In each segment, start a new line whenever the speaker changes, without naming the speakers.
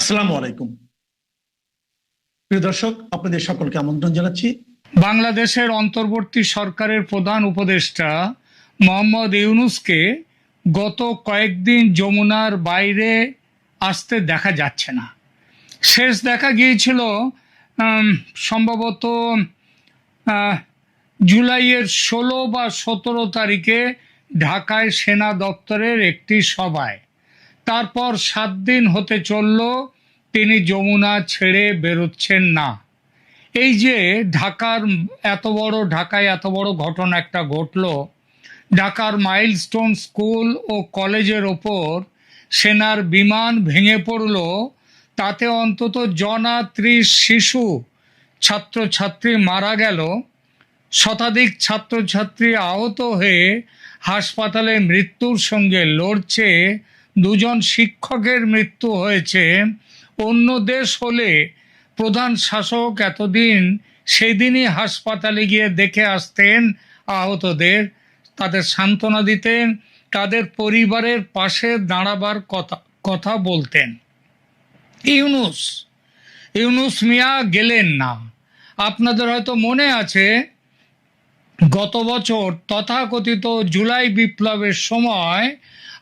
আসসালামু আলাইকুম প্রিয় দর্শক, আপনাদের সকলকে আমন্ত্রণ জানাচ্ছি।
বাংলাদেশের অন্তর্বর্তী সরকারের প্রধান উপদেষ্টা মোহাম্মদ ইউনূসকে গত কয়েকদিন যমুনার বাইরে আসতে দেখা যাচ্ছে না। শেষ দেখা গিয়েছিল সম্ভবত জুলাইয়ের 16 বা 17 তারিখে ঢাকায় সেনা দপ্তরের একটি সভায়। তারপর 7 দিন হতে চলল তিনি যমুনা ছেড়ে বেরোচ্ছেন না। এই যে ঢাকায় এত বড় ঘটনা একটা ঘটলো, ঢাকার মাইলস্টোন স্কুল ও কলেজের ওপর সেনার বিমান ভেঙে পড়ল, তাতে অন্তত 30 শিশু ছাত্রছাত্রী মারা গেল, শতাধিক ছাত্রছাত্রী আহত হয়ে হাসপাতালে মৃত্যুর সঙ্গে লড়ছে, 2জন শিক্ষকের মৃত্যু হয়েছে। অন্য দেশ হলে প্রধান শাসক এতদিন সেদিনই হাসপাতালে গিয়ে দেখে আসতেন আহতদের, তাদের সান্ত্বনা দিতেন, তাদের পরিবারের পাশে দাঁড়াবার কথা বলতেন। ইউনূস মিয়া গেলেন না। আপনাদের হয়তো মনে আছে, গত বছর তথাকথিত জুলাই বিপ্লবের সময়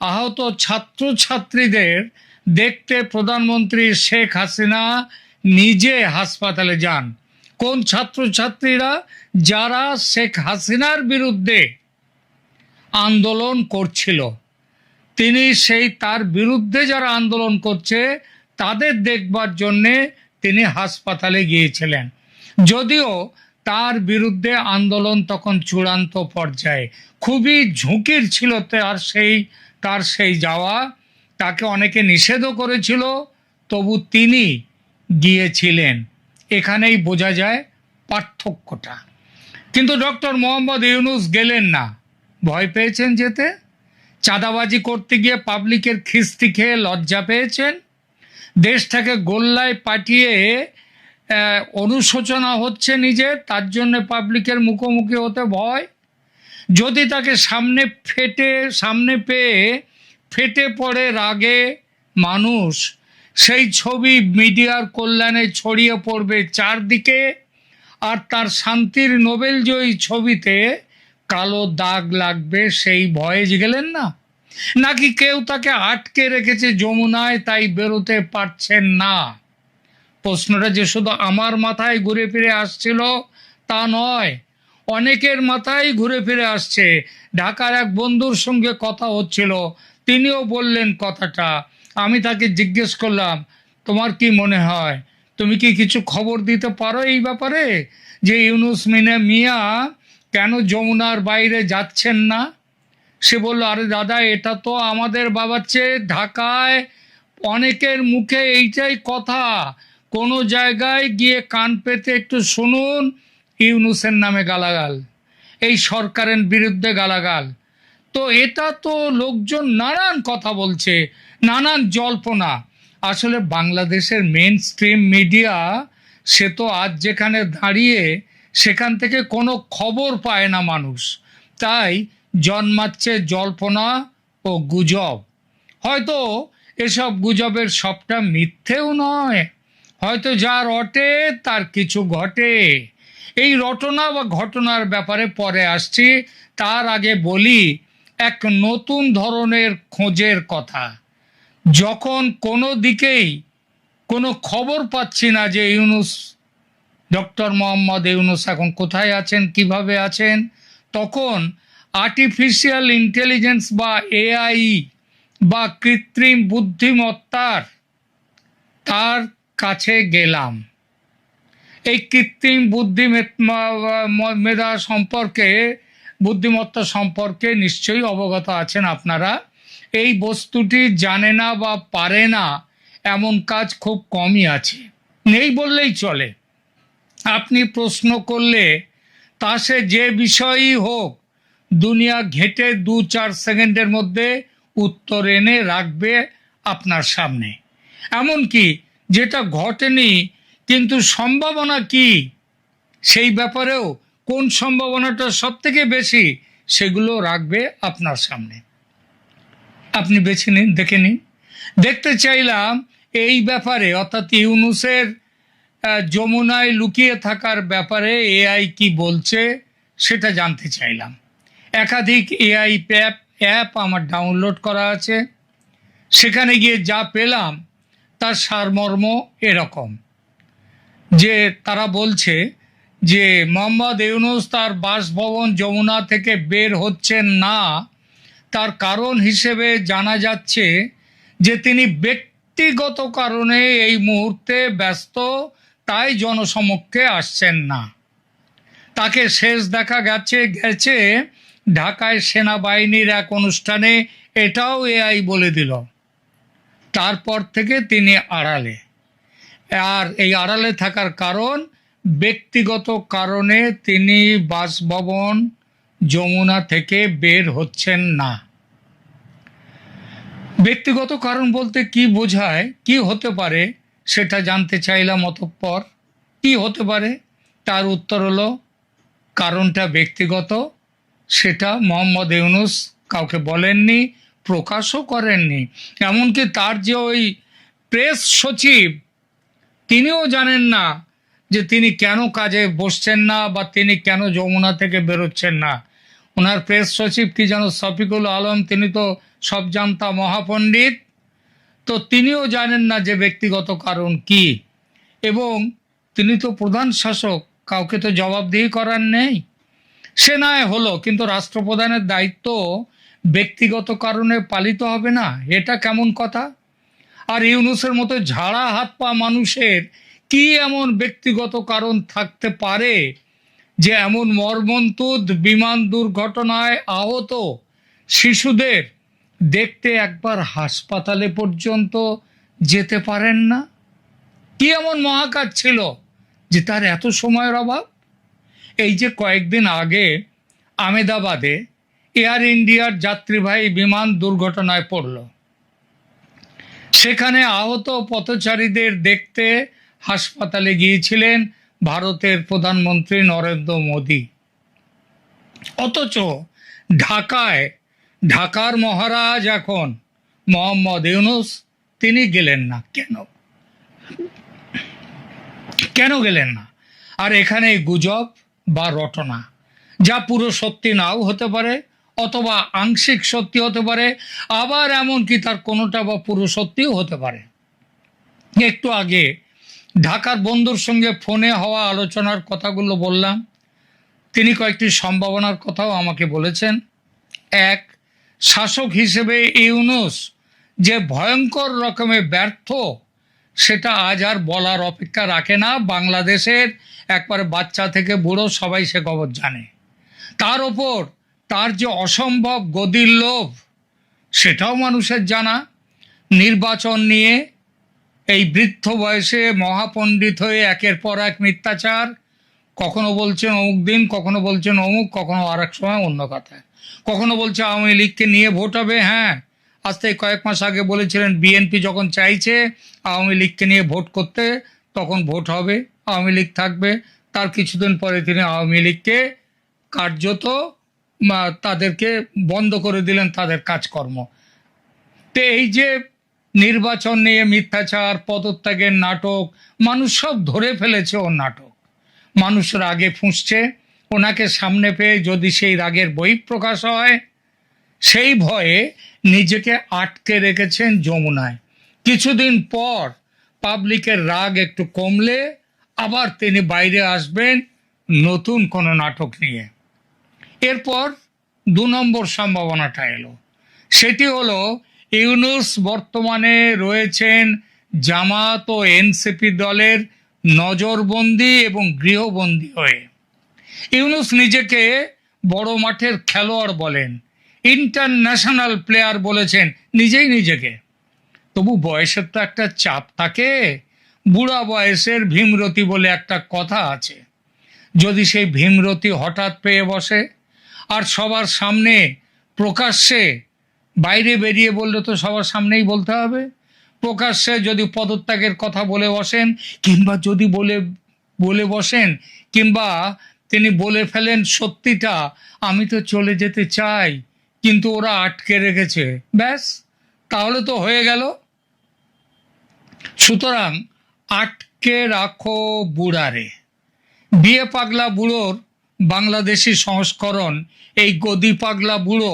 আহত ছাত্রছাত্রীদের দেখতে প্রধানমন্ত্রী শেখ হাসিনা নিজে হাসপাতালে যান। কোন ছাত্রছাত্রীরা? যারা শেখ হাসিনার বিরুদ্ধে আন্দোলন করছিল। তিনি তার বিরুদ্ধে যারা আন্দোলন করছে তাদের দেখবার জন্যে তিনি হাসপাতালে গিয়েছিলেন। যদিও তার বিরুদ্ধে আন্দোলন তখন চূড়ান্ত পর্যায়ে, খুবই ঝুঁকির ছিল তার সেই যাওয়া। তাকে অনেকে নিষেধও করেছিল, তবু তিনি গিয়েছিলেন। এখানেই বোঝা যায় পার্থক্যটা। কিন্তু ডক্টর মোহাম্মদ ইউনূস গেলেন না। ভয় পেয়েছেন যেতে? চাঁদাবাজি করতে গিয়ে পাবলিকের খিস্তি খেয়ে লজ্জা পেয়েছেন? দেশটাকে গোল্লায় পাঠিয়ে অনুশোচনা হচ্ছে নিজের, তার জন্য পাবলিকের মুখোমুখি হতে ভয়? যদি তাকে সামনে পেয়ে ফেটে পড়ে রাগে মানুষ, সেই ছবি মিডিয়ার কল্যাণে ছড়িয়ে পড়বে চারদিকে, আর তার শান্তির নোবেলজয়ী ছবিতে কালো দাগ লাগবে, সেই ভয়ে গেলেন না? নাকি কেউ তাকে আটকে রেখেছে যমুনায়, তাই বেরোতে পারছেন না? প্রশ্নটা যে শুধু আমার মাথায় ঘুরে ফিরে আসছিল তা নয়, অনেকের মাথায় ঘুরে ফিরে আসছে। ঢাকার এক বন্ধুর সঙ্গে কথা হচ্ছিল, তিনিও বললেন কথাটা। আমি তাকে জিজ্ঞেস করলাম, তোমার কি মনে হয়, তুমি কি কিছু খবর দিতে পারো এই ব্যাপারে, যে ইউনূস মিয়া কেন যমুনার বাইরে যাচ্ছেন না? সে বলল, আরে দাদা, এটা তো আমাদের বাবার চেয়ে ঢাকায় অনেকের মুখে এইটাই কথা। কোনো জায়গায় গিয়ে কান পেতে একটু শুনুন, ইউনূসের নামে গালাগাল, এই সরকারের বিরুদ্ধে গালাগাল। তো এটা তো লোকজন নানান কথা বলছে, নানান জল্পনা। আসলে বাংলাদেশের মেন স্ট্রিম মিডিয়া সে তো আজ যেখানে দাঁড়িয়ে সেখান থেকে কোনো খবর পায় না মানুষ, তাই জন্মাচ্ছে জল্পনা ও গুজব। হয়তো এসব গুজবের সবটা মিথ্যেও নয়, হয়তো যা রটে তার কিছু ঘটে। এই রটনা বা ঘটনার ব্যাপারে পরে আসছি, তার আগে বলি এক নতুন ধরনের খোঁজের কথা। যখন কোনো দিকেই কোনো খবর পাচ্ছি না যে ডক্টর মোহাম্মদ ইউনূস এখন কোথায় আছেন, কিভাবে আছেন, তখন আর্টিফিশিয়াল ইন্টেলিজেন্স বা এআই বা কৃত্রিম বুদ্ধিমত্তার তার কাছে গেলাম। এই কৃত্রিম বুদ্ধিমত্তা সম্পর্কে নিশ্চয়ই অবগত আছেন আপনারা। এই বস্তুটি জানে না বা পারে না এমন কাজ খুব কমই আছে, নেই বললেই চলে। আপনি প্রশ্ন করলে তা সে যে বিষয়ই হোক, দুনিয়া ঘেঁটে 2-4 সেকেন্ডের মধ্যে উত্তর এনে রাখবে আপনার সামনে। এমনকি যেটা ঘটেনি কিন্তু সম্ভাবনা কি, সেই ব্যাপারেও কোন সম্ভাবনাটা সব থেকে বেশি, সেগুলো রাখবে আপনার সামনে। আপনি বেছে নিন, দেখে নিন। দেখতে চাইলাম এই ব্যাপারে অর্থাৎ ইউনূসের যমুনায় লুকিয়ে থাকার ব্যাপারে এআই কি বলছে সেটা জানতে চাইলাম। একাধিক এআই অ্যাপ আমার ডাউনলোড করা আছে। সেখানে গিয়ে যা পেলাম তার সারমর্ম এরকম যে তারা বলছে যে মোহাম্মদ ইউনূস তার বাসভবন যমুনা থেকে বের হচ্ছেন না, তার কারণ হিসেবে জানা যাচ্ছে যে তিনি ব্যক্তিগত কারণে এই মুহূর্তে ব্যস্ত, তাই জনসমক্ষে আসছেন না। তাকে শেষ দেখা গেছে ঢাকায় সেনাবাহিনীর এক অনুষ্ঠানে, এটাও এআই বলে দিল। তারপর থেকে তিনি আড়ালে, আর এই আড়ালে থাকার কারণ ব্যক্তিগত কারণে তিনি বাসভবন যমুনা থেকে বের হচ্ছেন না। ব্যক্তিগত কারণ বলতে কি বোঝায়, কি হতে পারে সেটা জানতে চাইলাম। অতঃপর কি হতে পারে তার উত্তর হলো কারণটা ব্যক্তিগত, সেটা মোহাম্মদ ইউনূস কাউকে বলেননি, প্রকাশও করেননি। এমনকি তার যে ওই প্রেস সচিব, তিনিও জানেন না যে তিনি কেন কাজে বসছেন না বা তিনি কেন যমুনা থেকে বেরোচ্ছেন না। ওনার প্রেস সচিব কি যেন শফিকুল আলম, তিনি তো সব জানতা মহাপণ্ডিত, তো তিনিও জানেন না যে ব্যক্তিগত কারণ কি। এবং তিনি তো প্রধান শাসক, কাউকে তো জবাবদিহি করার নেই। সে নয় হলো, কিন্তু রাষ্ট্রপ্রধানের দায়িত্ব ব্যক্তিগত কারণে পালিত হবে না, এটা কেমন কথা? আর ইউনূসের মতো ঝাড়া হাত পা মানুষের কি এমন ব্যক্তিগত কারণ থাকতে পারে যে এমন মর্মন্তুদ বিমান দুর্ঘটনায় আহত শিশুদের দেখতে একবার হাসপাতালে পর্যন্ত যেতে পারেন না? কি এমন মহাকাজ ছিল যে তার এত সময়ের অভাব? এই যে কয়েকদিন আগে আহমেদাবাদে এয়ার ইন্ডিয়ার যাত্রীবাহী বিমান দুর্ঘটনায় পড়ল, সেখানে আহত পথচারীদের দেখতে হাসপাতালে গিয়েছিলেন ভারতের প্রধানমন্ত্রী নরেন্দ্র মোদী। অথচ ঢাকার মহারাজ এখন মোহাম্মদ ইউনূস, তিনি গেলেন না। কেন গেলেন না? আর এখানে গুজব বা রটনা, যা পুরো সত্যি নাও হতে পারে অথবা আংশিক সত্যি হতে পারে, আবার এমনকি তার কোনোটা বা পুরো সত্যিও হতে পারে। একটু আগে ঢাকার বন্ধুর সঙ্গে ফোনে হওয়া আলোচনার কথাগুলো বললাম। তিনি কয়েকটি সম্ভাবনার কথাও আমাকে বলেছেন। এক, শাসক হিসেবে ইউনূস যে ভয়ঙ্কর রকমে ব্যর্থ, সেটা আজ আর বলার অপেক্ষা রাখে না। বাংলাদেশের একবারে বাচ্চা থেকে বুড়ো সবাই সে খবর জানে। তার ওপর তার যে অসম্ভব গদির লোভ, সেটাও মানুষের জানা। নির্বাচন নিয়ে এই বৃদ্ধ বয়সে মহাপণ্ডিত হয়ে একের পর এক মিথ্যাচার, কখনো বলছেন অমুক দিন, কখনো বলছেন অমুক, কখনো আর এক সময় অন্য কথা, কখনো বলছে আওয়ামী লীগকে নিয়ে ভোট হবে। হ্যাঁ, আজ থেকে কয়েক মাস আগে বলেছিলেন বিএনপি যখন চাইছে আওয়ামী লীগকে নিয়ে ভোট করতে, তখন ভোট হবে, আওয়ামী লীগ থাকবে। তার কিছুদিন পরে তিনি আওয়ামী লীগকে কার্যত তাদেরকে বন্ধ করে দিলেন তাদের কাজকর্ম। তো এই যে নির্বাচন নিয়ে মিথ্যাচার, পদত্যাগের নাটক, মানুষ সব ধরে ফেলেছে ওর নাটক। মানুষ রাগে ফুঁসছে, ওনাকে সামনে পেয়ে যদি সেই রাগের বহিঃপ্রকাশ হয়, সেই ভয়ে নিজেকে আটকে রেখেছেন যমুনায়। কিছুদিন পর পাবলিকের রাগ একটু কমলে আবার তিনি বাইরে আসবেন নতুন কোনো নাটক নিয়ে। এরপর 2 নম্বর সম্ভাবনাটা এলো, সেটি হলো ইউনূস বর্তমানে রয়েছেন জামাত ও এনসিপি দলের নজরবন্দি এবং গৃহবন্দী হয়ে। ইউনূস নিজেকে বড় মাঠের খেলোয়াড় বলেন, ইন্টারন্যাশনাল প্লেয়ার বলেছেন নিজেই নিজেকে। তবু বয়সের তো একটা চাপ থাকে। বুড়া বয়সের ভীমরতি বলে একটা কথা আছে। যদি সেই ভীমরতি হঠাৎ পেয়ে বসে আর সবার সামনে প্রকাশ্যে, বাইরে বেরিয়ে বললে তো সবার সামনেই বলতে হবে, প্রকাশ্যে যদি পদত্যাগের কথা বলে বসেন, কিংবা যদি বলে বসেন, কিংবা তিনি বলে ফেলেন সত্যিটা, আমি তো চলে যেতে চাই কিন্তু ওরা আটকে রেখেছে, ব্যাস, তাহলে তো হয়ে গেল। সুতরাং আটকে রাখো বুড়ারে। বিয়ে পাগলা বুড়োর বাংলাদেশি সংস্করণ এই গদি পাগলা বুড়ো,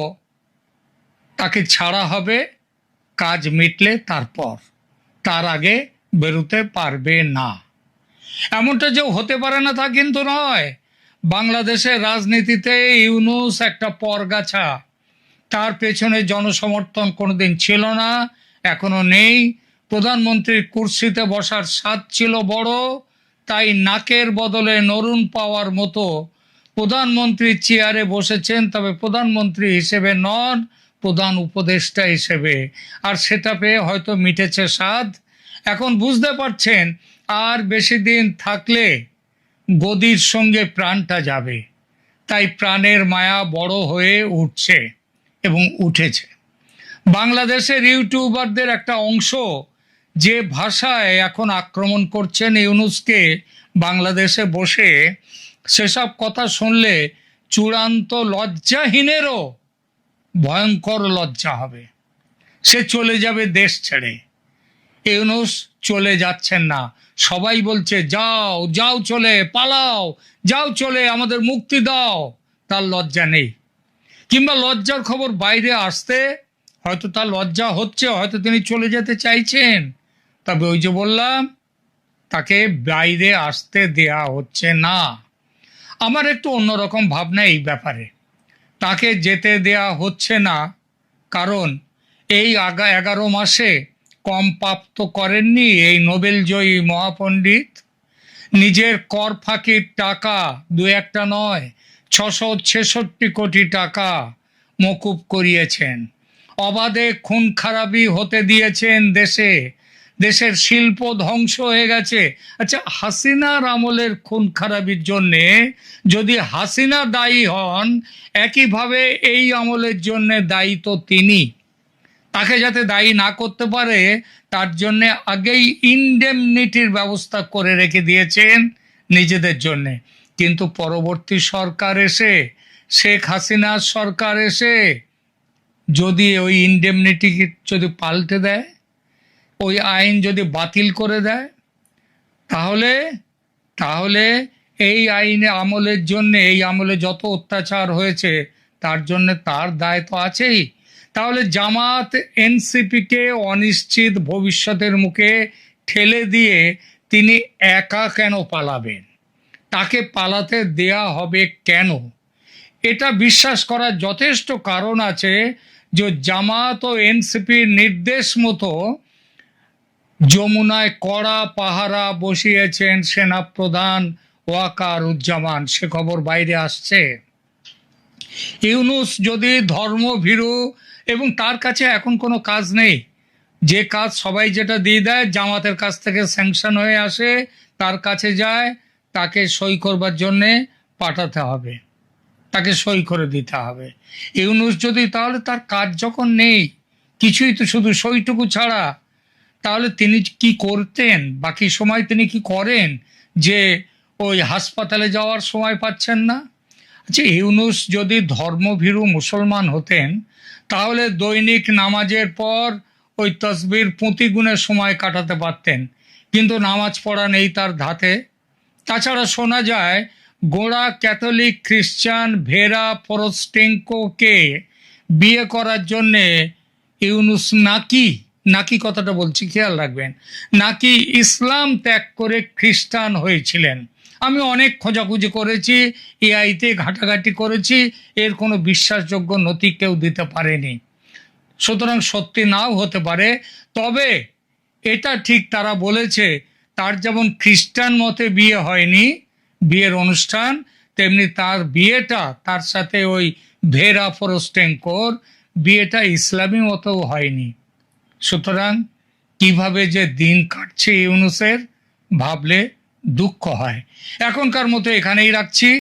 তাকে ছাড়া হবে কাজ মিটলে, তার আগে বেরোতে পারবে না। এমনটা যে হতে পারে না তা কিন্তু নয়। বাংলাদেশের রাজনীতিতে ইউনূস একটা পরগাছা। তার পেছনে জনসমর্থন কোনোদিন ছিল না, এখনো নেই। প্রধানমন্ত্রীর কুর্সিতে বসার স্বাদ ছিল বড়, তাই নাকের বদলে নরুন পাওয়ার মতো প্রধানমন্ত্রীর চেয়ারে বসেছেন, তবে প্রধানমন্ত্রী হিসেবে নন, প্রধান উপদেষ্টা হিসেবে। আর সেটা পেয়ে হয়তো মিটেছে স্বাদ। এখন বুঝতে পারছেন আর বেশি দিন থাকলে গদির সঙ্গে প্রাণটা যাবে, তাই প্রাণের মায়া বড় হয়ে উঠছে এবং উঠেছে। বাংলাদেশের ইউটিউবারদের একটা অংশ যে ভাষায় এখন আক্রমণ করছেন ইউনূসকে বাংলাদেশে বসে, সেসব কথা শুনলে চূড়ান্ত লজ্জাহীনেরও ভয়ঙ্কর লজ্জা হবে। সে চলে যাবে দেশ ছেড়ে। ইউনূস চলে যাচ্ছেন না, সবাই বলছে যাও যাও চলে, পালাও, যাও চলে, আমাদের মুক্তি দাও। তার লজ্জা নেই, কিংবা লজ্জার খবর বাইরে আসতে হয়তো তার লজ্জা হচ্ছে, হয়তো তিনি চলে যেতে চাইছেন, তবে ওই যে বললাম, তাকে বাইরে আসতে দেয়া হচ্ছে না। আমার একটু অন্যরকম ভাবনা এই ব্যাপারে। তাকে যেতে দেয়া হচ্ছে না কারণ এই 11 মাসে কম পাপ তো করেননি এই নোবেলজয়ী মহাপণ্ডিত। নিজের কর ফাঁকির টাকা 2-1টা নয়, 666 কোটি টাকা মকুব করিয়েছেন। অবাধে খুন খারাপি হতে দিয়েছেন দেশে, দেশের শিল্প ধ্বংস হয়ে গেছে। আচ্ছা, হাসিনার আমলের খুন খারাপির জন্যে যদি হাসিনা দায়ী হন, একইভাবে এই আমলের জন্য দায়ী তো তিনি। তাকে যাতে দায়ী না করতে পারে তার জন্য আগেই ইনডেমনিটির ব্যবস্থা করে রেখে দিয়েছেন নিজেদের জন্যে। কিন্তু পরবর্তী সরকার এসে, শেখ হাসিনার সরকার এসে যদি ওই ইনডেমনিটি যদি পাল্টে দেয়, ওই আইন যদি বাতিল করে দেয়, তাহলে এই আইনে আমলের জন্য, এই আমলে যত অত্যাচার হয়েছে তার জন্য তার দায় তো আছেই। তাহলে জামাত এনসিপিকে অনিশ্চিত ভবিষ্যতের মুখে ঠেলে দিয়ে তিনি একা কেন পালাবেন? তাকে পালাতে দেয়া হবে কেন? এটা বিশ্বাস করার যথেষ্ট কারণ আছে যে জামাত ও এনসিপির নির্দেশ মতো যমুনায় কড়া পাহারা বসিয়েছেন সেনাপ্রধান ওয়াকারুজ্জামান। সে খবর বাইরে আসছে। ইউনূস যদি ধর্মভীরু এবং তার কাছে এখন কোনো কাজ নেই, যে কাজ সবাই যেটা দিয়ে দেয় জামাতের কাছ থেকে স্যাংশন হয়ে আসে, তার কাছে যায়, তাকে সই করবার জন্যে পাঠাতে হবে, তাকে সই করে দিতে হবে। ইউনূস যদি, তাহলে তার কাজ যখন নেই কিছুই, তো শুধু সইটুকু ছাড়া, তাহলে তিনি কি করতেন? বাকি সময় তিনি কি করেন যে ওই হাসপাতালে যাওয়ার সময় পাচ্ছেন না? আচ্ছা, ইউনূস যদি ধর্মভীরু মুসলমান হতেন তাহলে দৈনিক নামাজের পর ওই তসবির পুঁতি গুণে সময় কাটাতে পারতেন, কিন্তু নামাজ পড়া নেই তার ধাতে। তাছাড়া শোনা যায় গোঁড়া ক্যাথলিক খ্রিস্টান ভেরা পরস্টেঙ্কোকে বিয়ে করার জন্যে ইউনূস নাকি কথাটা বলছি, খেয়াল রাখবেন, নাকি ইসলাম ত্যাগ করে খ্রিস্টান হয়েছিলেন। আমি অনেক খোঁজাখুঁজি করেছি, এআইতে ঘাটাঘাটি করেছি, এর কোনো বিশ্বাসযোগ্য নথি কেউ দিতে পারেনি। সুতরাং সত্যি নাও হতে পারে, তবে এটা ঠিক তারা বলেছে তার যেমন খ্রিস্টান মতে বিয়ে হয়নি, বিয়ের অনুষ্ঠান, তেমনি তার বিয়েটা তার সাথে ওই ভেরা পরস্টেঙ্কোর বিয়েটা ইসলামী মতেও হয়নি। সুতরাং কিভাবে যে দিন কাটছে ইউনূসের, ভাবলে দুঃখ হয়। এখনকার মতো এখানেই রাখছি।